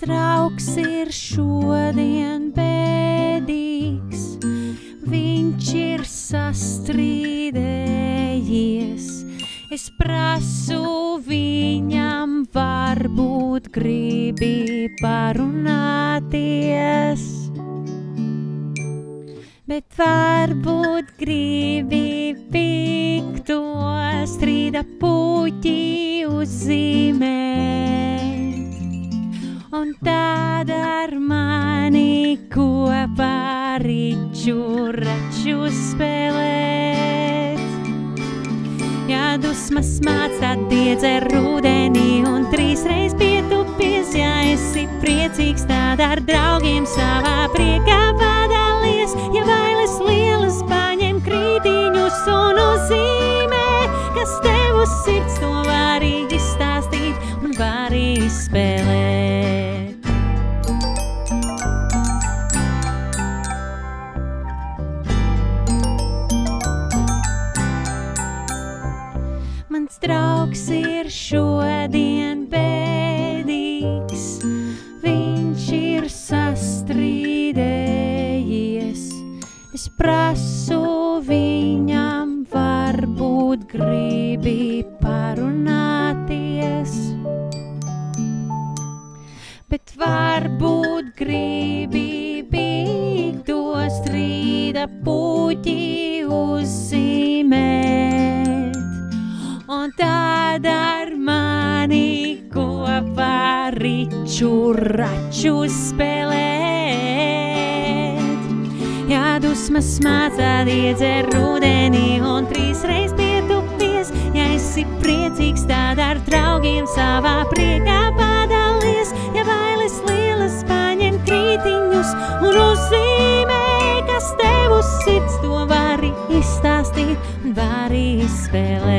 draugs ir šodien bēdīgs, viņš ir sastrīdējies. Es prasu viņam, varbūt gribi parunāties, bet varbūt gribi pikto strīda puķi uzzīmēt, un tad ar mani kopā riču spēlēt. Ja dusmas māc, tad iedzer rudeni un 3 reiz pietupies. Ja esi priecīgs, tad ar draugiem savā priekā padalies. Ja bailes lielas, paņem krītiņus un uzzīmē, kas tev uz sirds, to vari izstāstīt un vari izspēlēt. Mans draugs ir šodien bēdīgs, viņš ir sastrīdējies. Es prasu viņam, varbūt gribi parunāties, bet varbūt gribi pikto strīda puķi uzzīmēt. Un tad ar mani kopā riču spēlēt. Ja dusmas māc, tad iedzer rudeni un 3 reiz pietupies. Ja esi priecīgs, tad ar draugiem savā priekā padalies. Ja bailes lielas, paņem krītiņus un uzzīmē, kas tev uz sirds, to vari izstāstīt un vari izspēlēt.